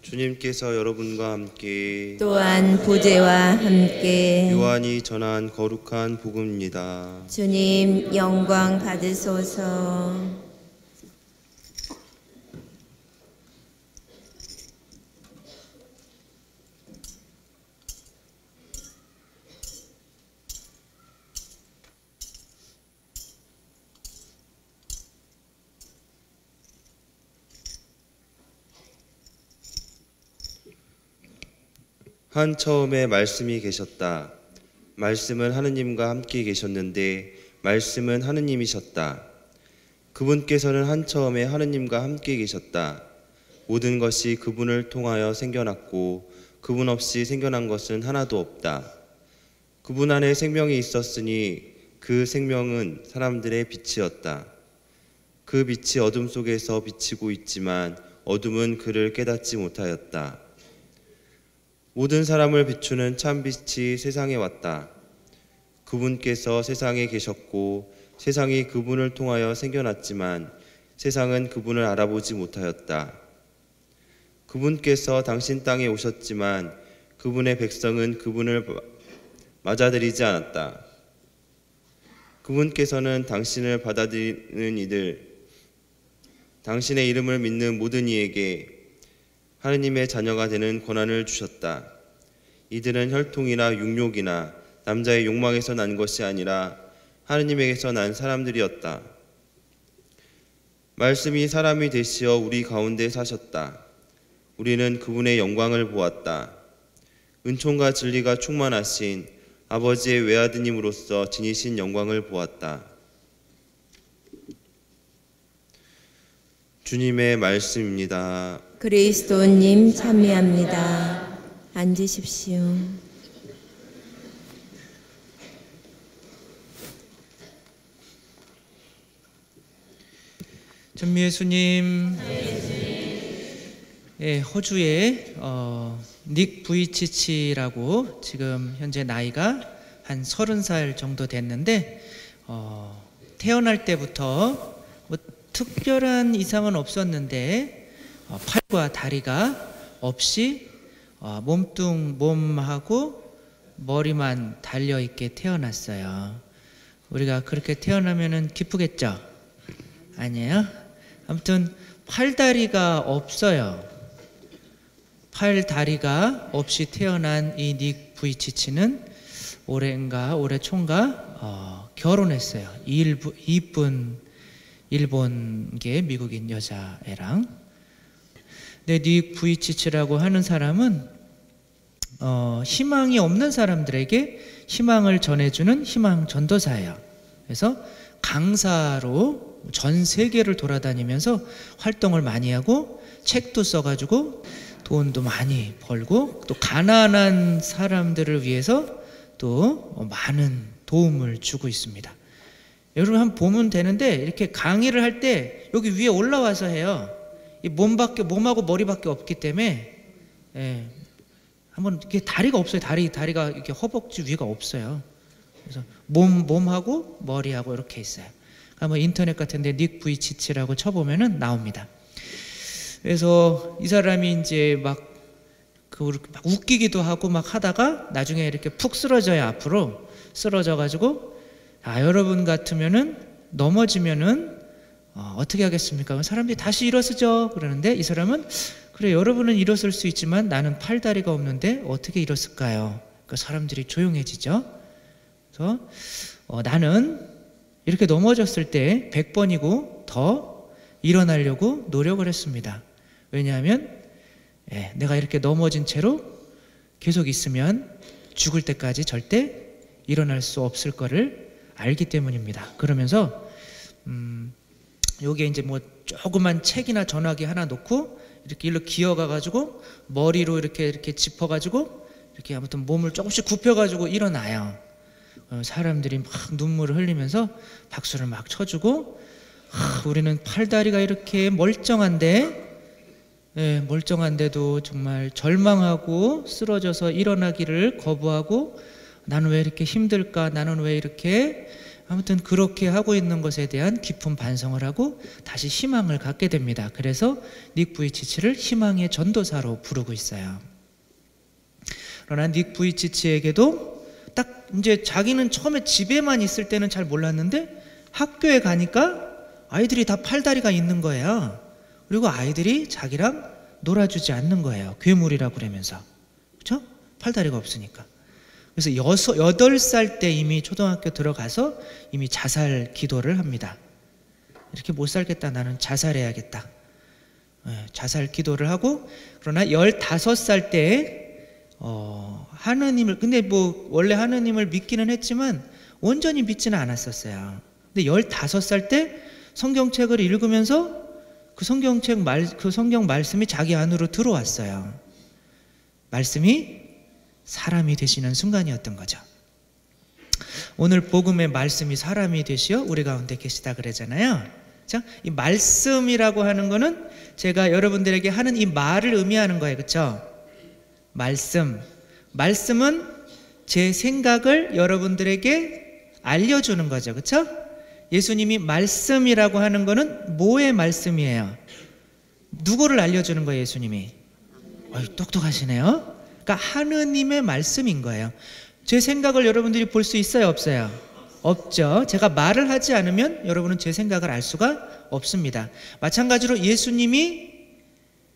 주님께서 여러분과 함께 또한 보혜와 함께 요한이 전한 거룩한 복음입니다. 주님 영광 받으소서. 한 처음에 말씀이 계셨다. 말씀은 하느님과 함께 계셨는데 말씀은 하느님이셨다. 그분께서는 한 처음에 하느님과 함께 계셨다. 모든 것이 그분을 통하여 생겨났고 그분 없이 생겨난 것은 하나도 없다. 그분 안에 생명이 있었으니 그 생명은 사람들의 빛이었다. 그 빛이 어둠 속에서 비치고 있지만 어둠은 그를 깨닫지 못하였다. 모든 사람을 비추는 참빛이 세상에 왔다. 그분께서 세상에 계셨고 세상이 그분을 통하여 생겨났지만 세상은 그분을 알아보지 못하였다. 그분께서 당신 땅에 오셨지만 그분의 백성은 그분을 맞아들이지 않았다. 그분께서는 당신을 받아들이는 이들, 당신의 이름을 믿는 모든 이에게 하느님의 자녀가 되는 권한을 주셨다. 이들은 혈통이나 육욕이나 남자의 욕망에서 난 것이 아니라 하느님에게서 난 사람들이었다. 말씀이 사람이 되시어 우리 가운데 사셨다. 우리는 그분의 영광을 보았다. 은총과 진리가 충만하신 아버지의 외아드님으로서 지니신 영광을 보았다. 주님의 말씀입니다. 그리스도님 참여합니다. 앉으십시오. 전미 예수님, 예, 호주의 닉 부이치치라고 지금 현재 나이가 한 30살 정도 됐는데 태어날 때부터 뭐 특별한 이상은 없었는데 팔과 다리가 없이 몸하고 머리만 달려있게 태어났어요. 우리가 그렇게 태어나면은 기쁘겠죠? 아니에요? 아무튼 팔다리가 없어요. 팔다리가 없이 태어난 이 닉 부이치치는 올해 초인가 결혼했어요. 이쁜 일본계 미국인 여자애랑. 근데 닉 부이치치라고 하는 사람은 희망이 없는 사람들에게 희망을 전해주는 희망 전도사예요. 그래서 강사로 전 세계를 돌아다니면서 활동을 많이 하고 책도 써가지고 돈도 많이 벌고 또 가난한 사람들을 위해서 또 많은 도움을 주고 있습니다. 여러분 한번 보면 되는데 이렇게 강의를 할 때 여기 위에 올라와서 해요. 이 몸하고 머리밖에 없기 때문에 한번 이렇게 다리가 없어요. 다리가 이렇게 허벅지 위가 없어요. 그래서 몸하고 머리하고 이렇게 있어요. 한번 인터넷 같은데 닉 부이치치라고 쳐보면은 나옵니다. 그래서 이 사람이 이제 막 웃기기도 하고 막 하다가 나중에 이렇게 푹 쓰러져요. 앞으로 쓰러져가지고 여러분 같으면은 넘어지면은 어떻게 하겠습니까? 사람들이 다시 일어서죠. 그러는데 이 사람은 그래 여러분은 일어설 수 있지만 나는 팔다리가 없는데 어떻게 일었을까요? 그러니까 사람들이 조용해지죠. 그래서 나는 이렇게 넘어졌을 때 100번이고 더 일어나려고 노력을 했습니다. 왜냐하면 내가 이렇게 넘어진 채로 계속 있으면 죽을 때까지 절대 일어날 수 없을 거를 알기 때문입니다. 그러면서 여기에 이제 뭐 조그만 책이나 전화기 하나 놓고 이렇게 일로 기어가가지고 머리로 이렇게 짚어가지고 이렇게 아무튼 몸을 조금씩 굽혀가지고 일어나요. 사람들이 막 눈물을 흘리면서 박수를 막 쳐주고 우리는 팔다리가 이렇게 멀쩡한데도 정말 절망하고 쓰러져서 일어나기를 거부하고 나는 왜 이렇게 힘들까? 나는 왜 이렇게 아무튼 그렇게 하고 있는 것에 대한 깊은 반성을 하고 다시 희망을 갖게 됩니다. 그래서 닉 부이치치를 희망의 전도사로 부르고 있어요. 그러나 닉 부이치치에게도 딱 이제 자기는 처음에 집에만 있을 때는 잘 몰랐는데 학교에 가니까 아이들이 다 팔다리가 있는 거예요. 그리고 아이들이 자기랑 놀아주지 않는 거예요. 괴물이라고 그러면서. 그렇죠? 팔다리가 없으니까. 그래서 8살 때 이미 초등학교 들어가서 이미 자살 기도를 합니다. 이렇게 못 살겠다, 나는 자살해야겠다. 자살 기도를 하고, 그러나 15살 때에 하느님을, 근데 뭐 원래 하느님을 믿기는 했지만 온전히 믿지는 않았었어요. 근데 15살 때 성경책을 읽으면서 그 성경 말씀이 자기 안으로 들어왔어요. 말씀이 사람이 되시는 순간이었던 거죠. 오늘 복음의 말씀이 사람이 되시어 우리 가운데 계시다 그러잖아요. 자, 이 말씀이라고 하는 거는 제가 여러분들에게 하는 이 말을 의미하는 거예요. 그렇죠? 말씀은 제 생각을 여러분들에게 알려주는 거죠. 그렇죠? 예수님이 말씀이라고 하는 거는 뭐의 말씀이에요? 누구를 알려주는 거예요, 예수님이? 똑똑하시네요. 그러니까 하느님의 말씀인 거예요. 제 생각을 여러분들이 볼 수 있어요, 없어요? 없죠. 제가 말을 하지 않으면 여러분은 제 생각을 알 수가 없습니다. 마찬가지로 예수님이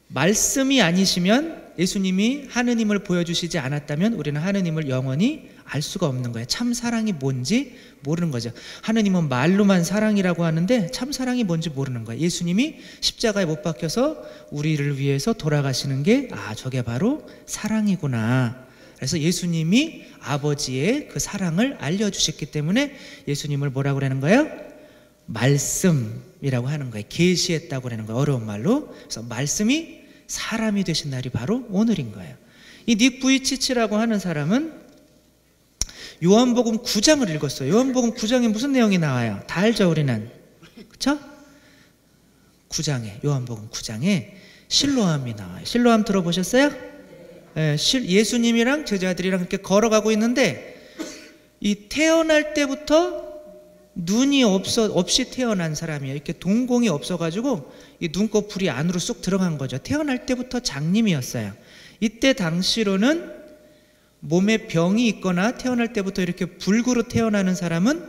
말씀이 아니시면, 예수님이 하느님을 보여주시지 않았다면 우리는 하느님을 영원히 알 수가 없는 거예요. 참 사랑이 뭔지 모르는 거죠. 하느님은 말로만 사랑이라고 하는데 참 사랑이 뭔지 모르는 거예요. 예수님이 십자가에 못 박혀서 우리를 위해서 돌아가시는 게 저게 바로 사랑이구나. 그래서 예수님이 아버지의 그 사랑을 알려주셨기 때문에 예수님을 뭐라고 그러는 거예요? 말씀이라고 하는 거예요. 계시했다고 그러는 거예요, 어려운 말로. 그래서 말씀이 사람이 되신 날이 바로 오늘인 거예요. 이 닉 부이치치라고 하는 사람은 요한복음 9장을 읽었어요. 요한복음 9장에 무슨 내용이 나와요? 다 알죠, 우리는. 그렇죠? 9장에, 요한복음 9장에 실로암이 나와요. 실로암 들어보셨어요? 예수님이랑 제자들이랑 그렇게 걸어가고 있는데 이 태어날 때부터 눈이 없이 태어난 사람이에요. 이렇게 동공이 없어가지고 이 눈꺼풀이 안으로 쑥 들어간 거죠. 태어날 때부터 장님이었어요. 이때 당시로는 몸에 병이 있거나 태어날 때부터 이렇게 불구로 태어나는 사람은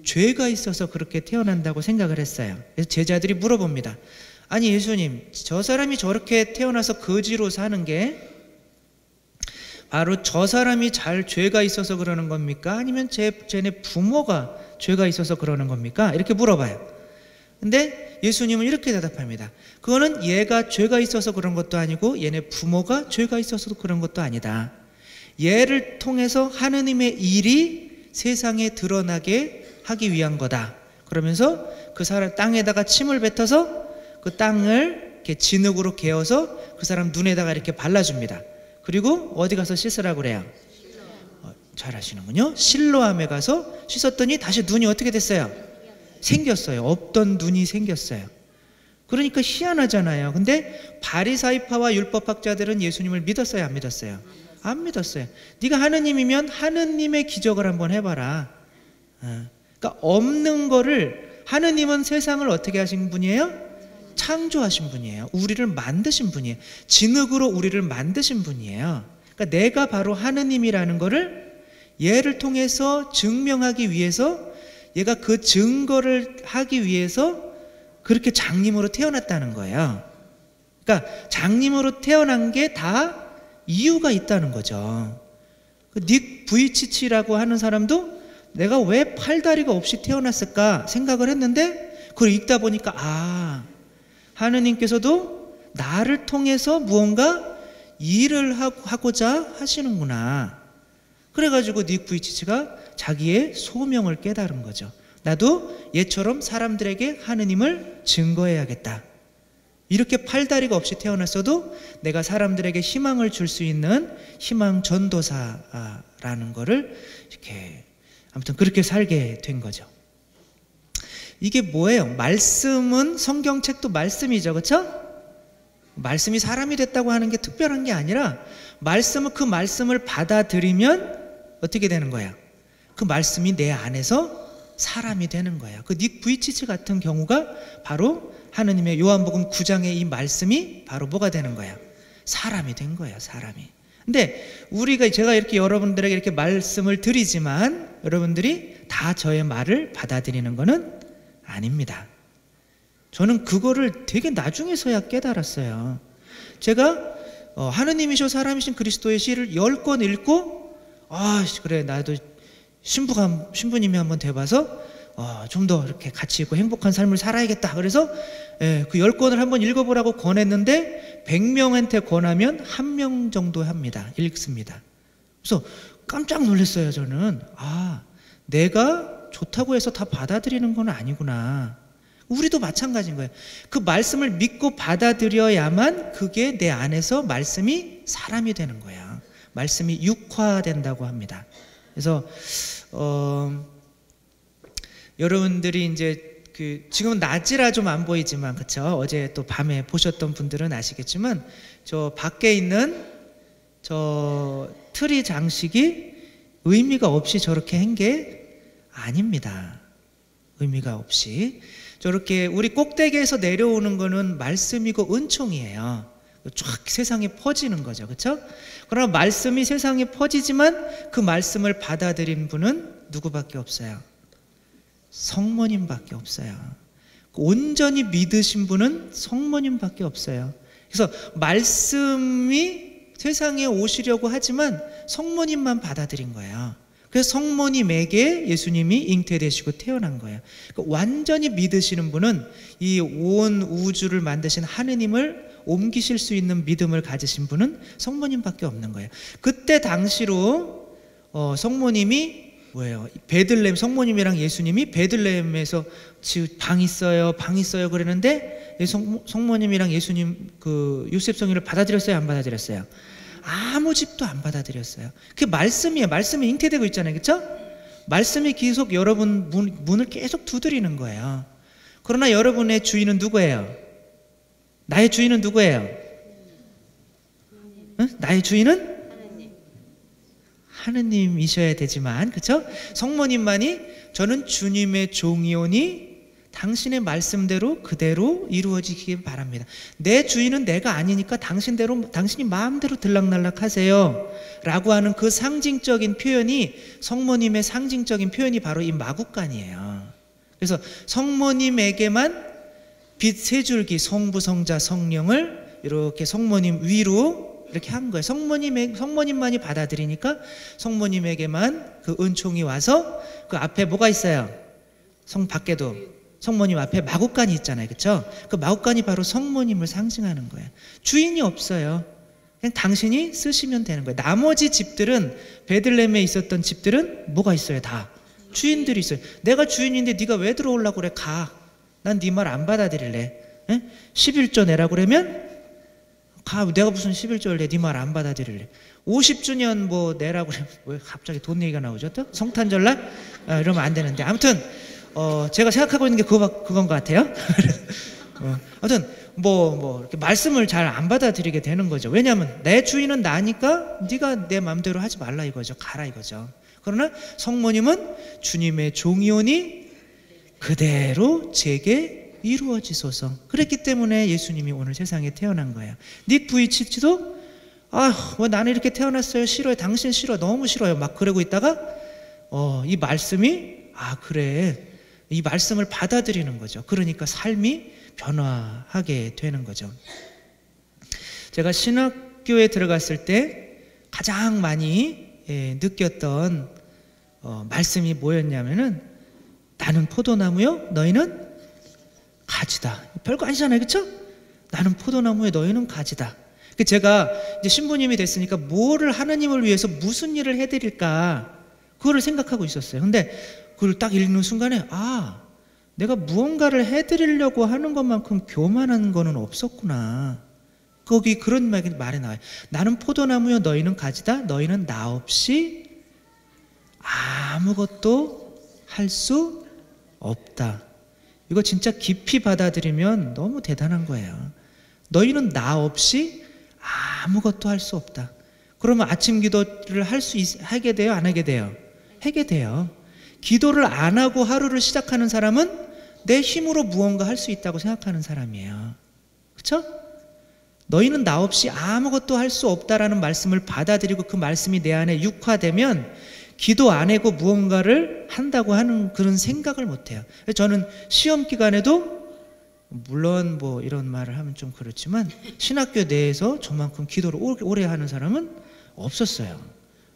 죄가 있어서 그렇게 태어난다고 생각을 했어요. 그래서 제자들이 물어봅니다. 아니 예수님, 저 사람이 저렇게 태어나서 거지로 사는 게 바로 저 사람이 죄가 있어서 그러는 겁니까? 아니면 쟤네 부모가 죄가 있어서 그러는 겁니까? 이렇게 물어봐요. 근데 예수님은 이렇게 대답합니다. 그거는 얘가 죄가 있어서 그런 것도 아니고 얘네 부모가 죄가 있어서 그런 것도 아니다. 얘를 통해서 하느님의 일이 세상에 드러나게 하기 위한 거다. 그러면서 그 사람 땅에다가 침을 뱉어서 그 땅을 이렇게 진흙으로 개어서 그 사람 눈에다가 이렇게 발라줍니다. 그리고 어디 가서 씻으라고 그래요? 잘 아시는군요. 실로암에 가서 씻었더니 다시 눈이 어떻게 됐어요? 생겼어요. 없던 눈이 생겼어요. 그러니까 희한하잖아요. 근데 바리사이파와 율법학자들은 예수님을 믿었어요, 안 믿었어요? 안 믿었어요. 네가 하느님이면 하느님의 기적을 한번 해봐라. 그러니까 없는 거를, 하느님은 세상을 어떻게 하신 분이에요? 창조하신 분이에요. 우리를 만드신 분이에요. 진흙으로 우리를 만드신 분이에요. 그러니까 내가 바로 하느님이라는 거를 얘를 통해서 증명하기 위해서, 얘가 그 증거를 하기 위해서 그렇게 장님으로 태어났다는 거예요. 그러니까 장님으로 태어난 게 다 이유가 있다는 거죠. 닉 부이치치라고 하는 사람도 내가 왜 팔다리가 없이 태어났을까 생각을 했는데 그걸 읽다 보니까 하느님께서도 나를 통해서 무언가 일을 하고자 하시는구나. 그래가지고 닉 부이치치가 자기의 소명을 깨달은 거죠. 나도 얘처럼 사람들에게 하느님을 증거해야겠다. 이렇게 팔다리가 없이 태어났어도 내가 사람들에게 희망을 줄 수 있는 희망 전도사라는 거를 이렇게 아무튼 그렇게 살게 된 거죠. 이게 뭐예요? 말씀은, 성경책도 말씀이죠, 그렇죠? 말씀이 사람이 됐다고 하는 게 특별한 게 아니라 말씀은 그 말씀을 받아들이면 어떻게 되는 거야? 그 말씀이 내 안에서 사람이 되는 거예요. 그 닉 부이치치 같은 경우가 바로 하느님의 요한복음 9장의 이 말씀이 바로 뭐가 되는 거예요? 사람이 된 거예요. 사람이. 근데 제가 이렇게 여러분들에게 이렇게 말씀을 드리지만 여러분들이 다 저의 말을 받아들이는 것은 아닙니다. 저는 그거를 되게 나중에서야 깨달았어요. 제가 하느님이셔 사람이신 그리스도의 시를 10권 읽고 그래 나도 신부님이 한번 돼봐서 좀 더 이렇게 가치 있고 행복한 삶을 살아야겠다. 그래서 그 10권을 한번 읽어보라고 권했는데 100명한테 권하면 1명 정도 합니다. 읽습니다. 그래서 깜짝 놀랐어요. 저는 내가 좋다고 해서 다 받아들이는 건 아니구나. 우리도 마찬가지인 거예요. 그 말씀을 믿고 받아들여야만 그게 내 안에서 말씀이 사람이 되는 거야. 말씀이 육화된다고 합니다. 그래서 여러분들이 이제 지금은 낮이라 좀 안 보이지만 그쵸? 어제 또 밤에 보셨던 분들은 아시겠지만 저 밖에 있는 저 트리 장식이 의미가 없이 저렇게 한 게 아닙니다. 의미가 없이 저렇게 우리 꼭대기에서 내려오는 거는 말씀이고 은총이에요. 쫙 세상에 퍼지는 거죠. 그렇죠? 그러나 말씀이 세상에 퍼지지만 그 말씀을 받아들인 분은 누구밖에 없어요? 성모님밖에 없어요. 온전히 믿으신 분은 성모님밖에 없어요. 그래서 말씀이 세상에 오시려고 하지만 성모님만 받아들인 거예요. 그래서 성모님에게 예수님이 잉태되시고 태어난 거예요. 그러니까 완전히 믿으시는 분은 이 온 우주를 만드신 하느님을 옮기실 수 있는 믿음을 가지신 분은 성모님밖에 없는 거예요. 그때 당시로 성모님이 뭐예요? 베들레헴, 성모님이랑 예수님이 베들레헴에서 방 있어요 그러는데 성모님이랑 예수님 그 요셉 성인을 받아들였어요, 안 받아들였어요? 아무 집도 안 받아들였어요. 그게 말씀이에요. 말씀이 잉태되고 있잖아요. 그렇죠? 말씀이 계속 여러분 문을 계속 두드리는 거예요. 그러나 여러분의 주인은 누구예요? 나의 주인은 누구예요? 응? 나의 주인은? 하느님이셔야 되지만, 그렇죠? 성모님만이 저는 주님의 종이오니 당신의 말씀대로 그대로 이루어지길 바랍니다. 내 주인은 내가 아니니까 당신이 마음대로 들락날락 하세요 라고 하는 그 상징적인 표현이, 성모님의 상징적인 표현이 바로 이 마구간이에요. 그래서 성모님에게만 빛 세 줄기 성부 성자 성령을 이렇게 성모님 위로 이렇게 한 거예요. 성모님만이 받아들이니까 성모님에게만 그 은총이 와서 그 앞에 뭐가 있어요? 성 밖에도 성모님 앞에 마구간이 있잖아요. 그렇죠? 그 마구간이 바로 성모님을 상징하는 거예요. 주인이 없어요. 그냥 당신이 쓰시면 되는 거예요. 나머지 집들은, 베들레헴에 있었던 집들은 뭐가 있어요? 다 주인들이 있어요. 내가 주인인데 네가 왜 들어오려고 그래? 가. 난 네 말 안 받아들일래. 11조 내라고 그러면 가. 내가 무슨 11조를 내? 네 말 안 받아들일래. 50주년 뭐 내라고 그러면 왜 갑자기 돈 얘기가 나오죠? 또? 성탄절날? 이러면 안 되는데. 아무튼 제가 생각하고 있는 게 그건 것 같아요. 아무튼 이렇게 말씀을 잘 안 받아들이게 되는 거죠. 왜냐하면 내 주인은 나니까 네가 내 마음대로 하지 말라 이거죠. 가라 이거죠. 그러나 성모님은 주님의 종이오니 그대로 제게 이루어지소서. 그랬기 때문에 예수님이 오늘 세상에 태어난 거예요. 닉 부이치치도 나는 이렇게 태어났어요. 싫어요. 당신 싫어. 너무 싫어요. 막 그러고 있다가 이 말씀이 그래. 이 말씀을 받아들이는 거죠. 그러니까 삶이 변화하게 되는 거죠. 제가 신학교에 들어갔을 때 가장 많이 느꼈던 말씀이 뭐였냐면은 나는 포도나무요, 너희는 가지다. 별거 아니잖아요, 그렇죠? 나는 포도나무에 너희는 가지다. 제가 이제 신부님이 됐으니까 뭐를 하나님을 위해서 무슨 일을 해드릴까 그거를 생각하고 있었어요. 근데 그걸 딱 읽는 순간에 내가 무언가를 해드리려고 하는 것만큼 교만한 거는 없었구나. 거기 그런 말이 나와요. 나는 포도나무요, 너희는 가지다. 너희는 나 없이 아무것도 할 수 없다. 이거 진짜 깊이 받아들이면 너무 대단한 거예요. 너희는 나 없이 아무것도 할 수 없다. 그러면 아침 기도를 하게 돼요? 안 하게 돼요? 하게 돼요. 기도를 안 하고 하루를 시작하는 사람은 내 힘으로 무언가 할 수 있다고 생각하는 사람이에요. 그렇죠? 너희는 나 없이 아무것도 할 수 없다라는 말씀을 받아들이고 그 말씀이 내 안에 육화되면 기도 안 하고 무언가를 한다고 하는 그런 생각을 못해요. 저는 시험 기간에도 물론 뭐 이런 말을 하면 좀 그렇지만 신학교 내에서 저만큼 기도를 오래 하는 사람은 없었어요.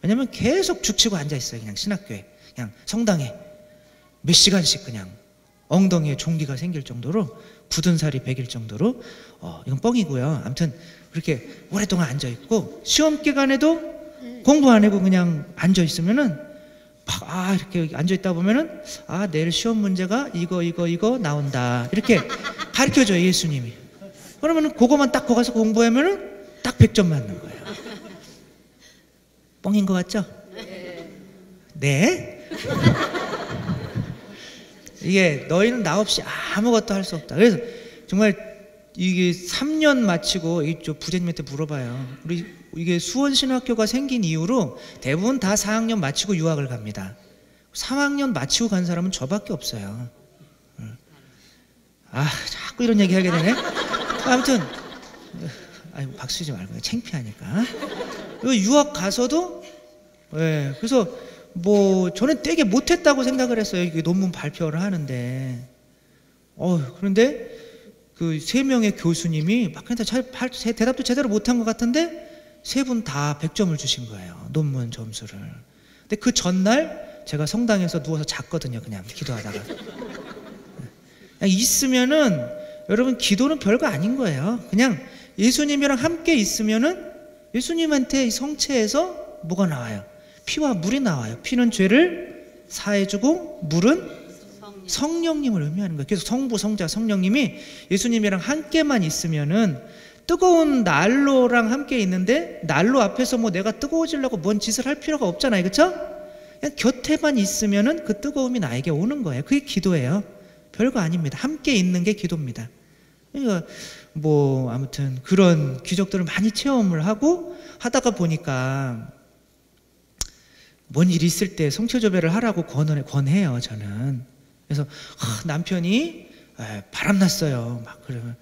왜냐면 계속 죽치고 앉아있어요. 그냥 신학교에, 그냥 성당에 몇 시간씩 그냥 엉덩이에 종기가 생길 정도로, 굳은 살이 배길 정도로. 이건 뻥이고요. 아무튼 그렇게 오랫동안 앉아있고, 시험 기간에도 공부 안 하고 그냥 앉아있으면은 막 이렇게 앉아있다 보면은 내일 시험 문제가 이거 나온다 이렇게 가르쳐줘요, 예수님이. 그러면은 그거만 딱 거기서 공부하면은 딱 100점 맞는 거예요. 뻥인 것 같죠? 네? 이게 너희는 나 없이 아무것도 할 수 없다. 그래서 정말 이게 3년 마치고 이쪽 부장님한테 물어봐요. 우리 이게 수원신학교가 생긴 이후로 대부분 다 4학년 마치고 유학을 갑니다. 3학년 마치고 간 사람은 저밖에 없어요. 자꾸 이런 얘기 하게 되네. 아무튼 박수 치지 말고, 창피하니까. 유학 가서도 그래서 뭐 저는 되게 못했다고 생각을 했어요. 이게 논문 발표를 하는데 그런데 그 3명의 교수님이 막 대답도 제대로 못한 것 같은데 3분 다 100점을 주신 거예요, 논문 점수를. 근데 그 전날 제가 성당에서 누워서 잤거든요, 그냥 기도하다가. 그냥 있으면은 여러분, 기도는 별거 아닌 거예요. 그냥 예수님이랑 함께 있으면은 예수님한테 이 성체에서 뭐가 나와요? 피와 물이 나와요. 피는 죄를 사해주고 물은 성령님을 의미하는 거예요. 그래서 성부, 성자, 성령님이 예수님이랑 함께만 있으면은, 뜨거운 난로랑 함께 있는데 난로 앞에서 뭐 내가 뜨거워지려고 뭔 짓을 할 필요가 없잖아요, 그렇죠? 그냥 곁에만 있으면은 그 뜨거움이 나에게 오는 거예요. 그게 기도예요. 별거 아닙니다. 함께 있는 게 기도입니다. 그러니까 뭐 아무튼 그런 기적들을 많이 체험을 하다가 보니까 뭔 일이 있을 때 성체조배를 하라고 권해요, 저는. 그래서 남편이 바람났어요. 막 그러면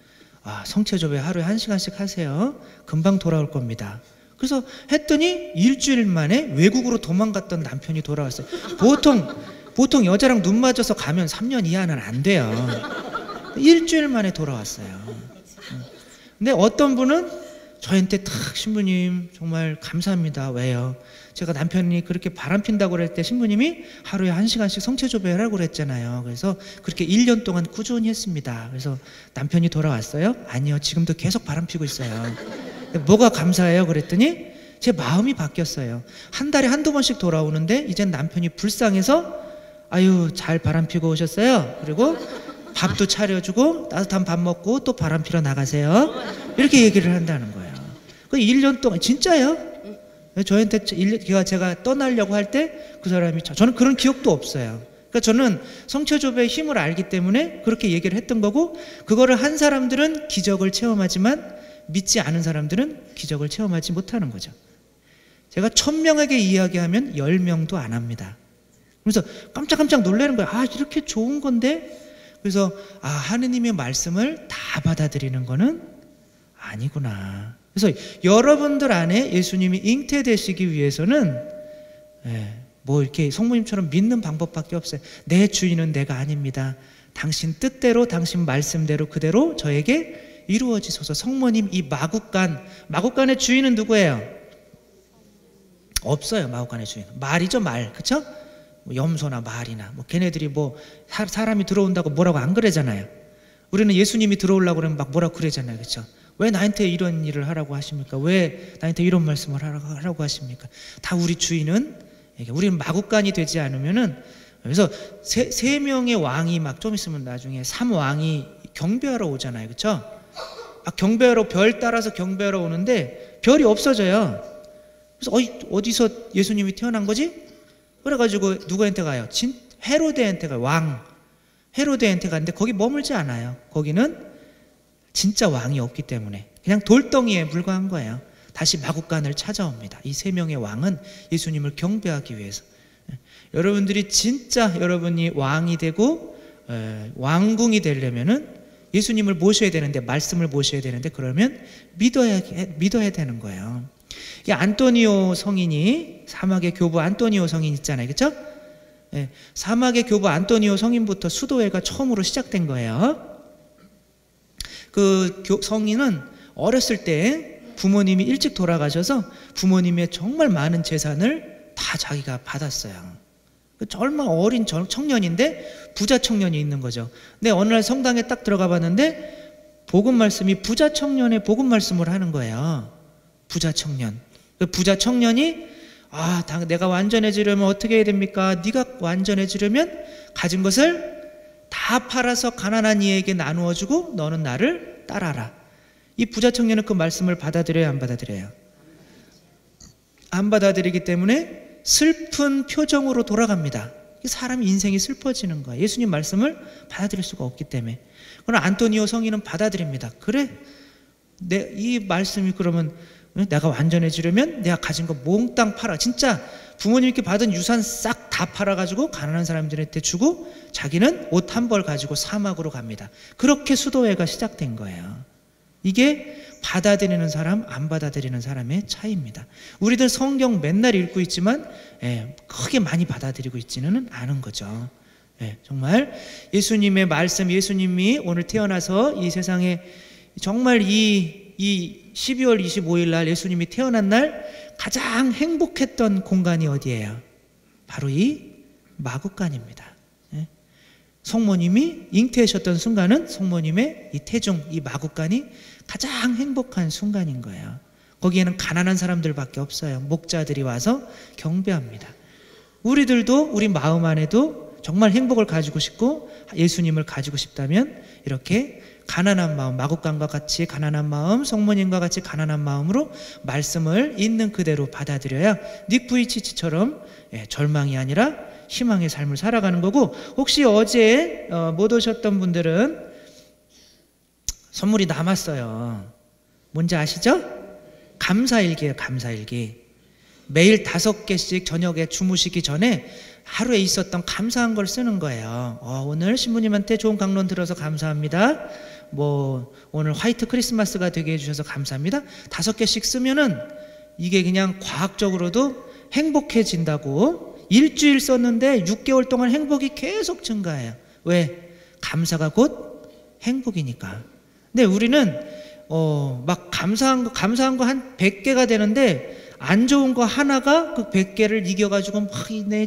성체조배 하루에 1시간씩 하세요. 금방 돌아올 겁니다. 그래서 했더니 일주일 만에 외국으로 도망갔던 남편이 돌아왔어요. 보통 여자랑 눈 맞아서 가면 3년 이하는 안 돼요. 일주일 만에 돌아왔어요. 근데 어떤 분은 저한테 탁, 신부님 정말 감사합니다. 왜요? 제가 남편이 그렇게 바람핀다고 그럴 때 신부님이 하루에 1시간씩 성체조배하라고 그랬잖아요. 그래서 그렇게 1년 동안 꾸준히 했습니다. 그래서 남편이 돌아왔어요? 아니요, 지금도 계속 바람피고 있어요. 뭐가 감사해요? 그랬더니 제 마음이 바뀌었어요. 한 달에 한두 번씩 돌아오는데 이젠 남편이 불쌍해서 잘 바람피고 오셨어요. 그리고 밥도 차려주고 따뜻한 밥 먹고 또 바람피러 나가세요. 이렇게 얘기를 한다는 거예요. 그 1년 동안 진짜요? 저한테 제가 떠나려고 할 때 그 사람이, 저는 그런 기억도 없어요. 그러니까 저는 성체조배의 힘을 알기 때문에 그렇게 얘기를 했던 거고, 그거를 한 사람들은 기적을 체험하지만 믿지 않은 사람들은 기적을 체험하지 못하는 거죠. 제가 1000명에게 이야기하면 10명도 안 합니다. 그래서 깜짝깜짝 놀라는 거예요. 이렇게 좋은 건데. 그래서 하느님의 말씀을 다 받아들이는 거는 아니구나. 그래서 여러분들 안에 예수님이 잉태되시기 위해서는 뭐 이렇게 성모님처럼 믿는 방법밖에 없어요. 내 주인은 내가 아닙니다. 당신 뜻대로, 당신 말씀대로 그대로 저에게 이루어지소서. 성모님, 이 마국간의 주인은 누구예요? 없어요. 마국간의 주인 말이죠, 말. 그쵸? 뭐 염소나 말이나 뭐 걔네들이 뭐 사람이 들어온다고 뭐라고 안 그러잖아요. 우리는 예수님이 들어오려고 그러면 막 뭐라고 그러잖아요, 그렇죠? 왜 나한테 이런 일을 하라고 하십니까? 왜 나한테 이런 말씀을 하라고 하십니까? 다 우리 주인은, 우리는 마국간이 되지 않으면은. 그래서 세 명의 왕이 막 좀 있으면 나중에 3왕이 경배하러 오잖아요, 그렇죠? 경배하러, 별 따라서 경배하러 오는데 별이 없어져요. 그래서 어디서 예수님이 태어난 거지? 그래가지고 누구한테 가요? 헤로데한테 가요. 왕 헤로데한테 가는데 거기 머물지 않아요. 거기는 진짜 왕이 없기 때문에 그냥 돌덩이에 불과한 거예요. 다시 마국간을 찾아옵니다. 이 3명의 왕은 예수님을 경배하기 위해서. 여러분들이 진짜 여러분이 왕이 되고 왕궁이 되려면은 예수님을 모셔야 되는데, 말씀을 모셔야 되는데, 그러면 믿어야 되는 거예요. 이 안토니오 성인이, 사막의 교부 안토니오 성인 있잖아요, 그렇죠? 사막의 교부 안토니오 성인부터 수도회가 처음으로 시작된 거예요. 그 성인은 어렸을 때 부모님이 일찍 돌아가셔서 부모님의 정말 많은 재산을 다 자기가 받았어요. 얼마 어린 청년인데 부자 청년이 있는 거죠. 근데 어느 날 성당에 딱 들어가 봤는데 복음 말씀이 부자 청년의 복음 말씀을 하는 거예요. 부자 청년. 그 부자 청년이 내가 완전해지려면 어떻게 해야 됩니까? 네가 완전해지려면 가진 것을 다 팔아서 가난한 이에게 나누어 주고 너는 나를 따라라. 이 부자 청년은 그 말씀을 받아들여요, 안 받아들여요? 안 받아들이기 때문에 슬픈 표정으로 돌아갑니다. 사람 인생이 슬퍼지는 거예요. 예수님 말씀을 받아들일 수가 없기 때문에. 그러나 안토니오 성인은 받아들입니다. 그래, 이 말씀이 그러면 내가 완전해지려면 내가 가진 거 몽땅 팔아, 진짜 부모님께 받은 유산 싹 다 팔아가지고 가난한 사람들한테 주고 자기는 옷 한 벌 가지고 사막으로 갑니다. 그렇게 수도회가 시작된 거예요. 이게 받아들이는 사람, 안 받아들이는 사람의 차이입니다. 우리들 성경 맨날 읽고 있지만 크게 많이 받아들이고 있지는 않은 거죠. 정말 예수님의 말씀, 예수님이 오늘 태어나서 이 세상에 정말 이 12월 25일 날 예수님이 태어난 날 가장 행복했던 공간이 어디예요? 바로 이 마구간입니다. 성모님이 잉태하셨던 순간은 성모님의 이 태중, 이 마구간이 가장 행복한 순간인 거예요. 거기에는 가난한 사람들밖에 없어요. 목자들이 와서 경배합니다. 우리들도 우리 마음 안에도 정말 행복을 가지고 싶고 예수님을 가지고 싶다면 이렇게 가난한 마음, 마구간과 같이 가난한 마음, 성모님과 같이 가난한 마음으로 말씀을 있는 그대로 받아들여야 닉 부이치치처럼 절망이 아니라 희망의 삶을 살아가는 거고, 혹시 어제 못 오셨던 분들은 선물이 남았어요. 뭔지 아시죠? 감사일기예요. 감사일기. 매일 5개씩 저녁에 주무시기 전에 하루에 있었던 감사한 걸 쓰는 거예요. 오늘 신부님한테 좋은 강론 들어서 감사합니다. 오늘 화이트 크리스마스가 되게 해주셔서 감사합니다. 5개씩 쓰면은 이게 그냥 과학적으로도 행복해진다고. 일주일 썼는데 6개월 동안 행복이 계속 증가해요. 왜? 감사가 곧 행복이니까. 근데 우리는 막 감사한 거 한 100개가 되는데 안 좋은 거 하나가 그 100개를 이겨가지고 막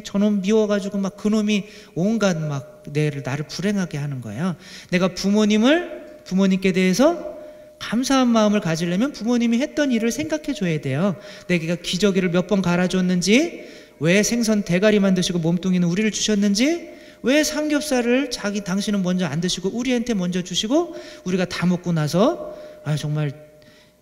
저놈 미워가지고 막 그놈이 온갖 막 나를 불행하게 하는 거예요. 내가 부모님께 대해서 감사한 마음을 가지려면 부모님이 했던 일을 생각해 줘야 돼요. 내가 기저귀를 몇 번 갈아줬는지, 왜 생선 대가리만 드시고 몸뚱이는 우리를 주셨는지, 왜 삼겹살을 당신은 먼저 안 드시고 우리한테 먼저 주시고 우리가 다 먹고 나서 정말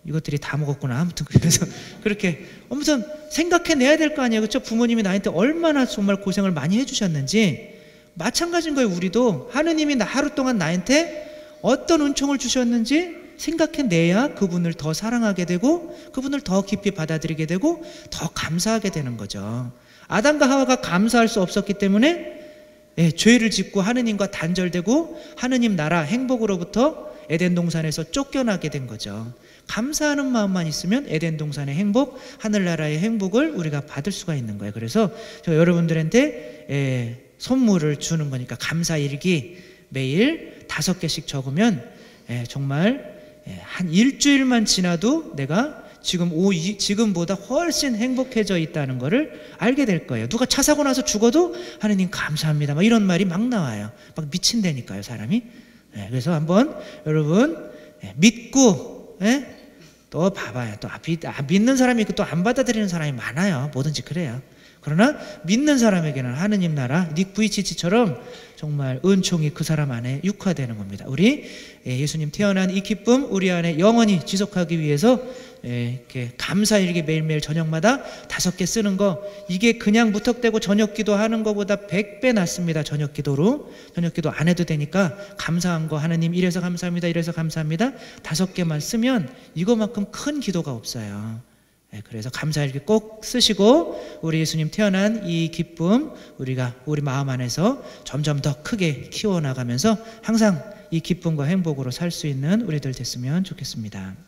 이것들이 다 먹었구나. 아무튼 그래서 그렇게 아무튼 생각해내야 될 거 아니에요. 그렇죠? 부모님이 나한테 얼마나 정말 고생을 많이 해주셨는지. 마찬가지인 거예요. 우리도 하느님이 하루 동안 나한테 어떤 은총을 주셨는지 생각해내야 그분을 더 사랑하게 되고 그분을 더 깊이 받아들이게 되고 더 감사하게 되는 거죠. 아담과 하와가 감사할 수 없었기 때문에 죄를 짓고 하느님과 단절되고 하느님 나라 행복으로부터 에덴 동산에서 쫓겨나게 된 거죠. 감사하는 마음만 있으면 에덴 동산의 행복, 하늘나라의 행복을 우리가 받을 수가 있는 거예요. 그래서 저 여러분들한테 선물을 주는 거니까 감사일기 매일 5개씩 적으면 정말 한 일주일만 지나도 내가 지금보다 훨씬 행복해져 있다는 것을 알게 될 거예요. 누가 차 사고 나서 죽어도 하느님 감사합니다 막 이런 말이 막 나와요. 막 미친다니까요, 사람이. 그래서 한번 여러분 믿고 또 봐봐요. 또 믿는 사람이 있고 또 안 받아들이는 사람이 많아요. 뭐든지 그래요. 그러나 믿는 사람에게는 하느님 나라 닉 부이치치처럼 정말 은총이 그 사람 안에 육화되는 겁니다. 우리 예수님 태어난 이 기쁨 우리 안에 영원히 지속하기 위해서 이렇게 감사일기 매일매일 저녁마다 5개 쓰는 거, 이게 그냥 무턱대고 저녁기도 하는 것보다 100배 낫습니다. 저녁기도로. 저녁기도 안 해도 되니까 감사한 거 하느님 이래서 감사합니다, 이래서 감사합니다 5개만 쓰면 이거만큼 큰 기도가 없어요. 그래서 감사일기 꼭 쓰시고 우리 예수님 태어난 이 기쁨 우리가 우리 마음 안에서 점점 더 크게 키워나가면서 항상 이 기쁨과 행복으로 살 수 있는 우리들 됐으면 좋겠습니다.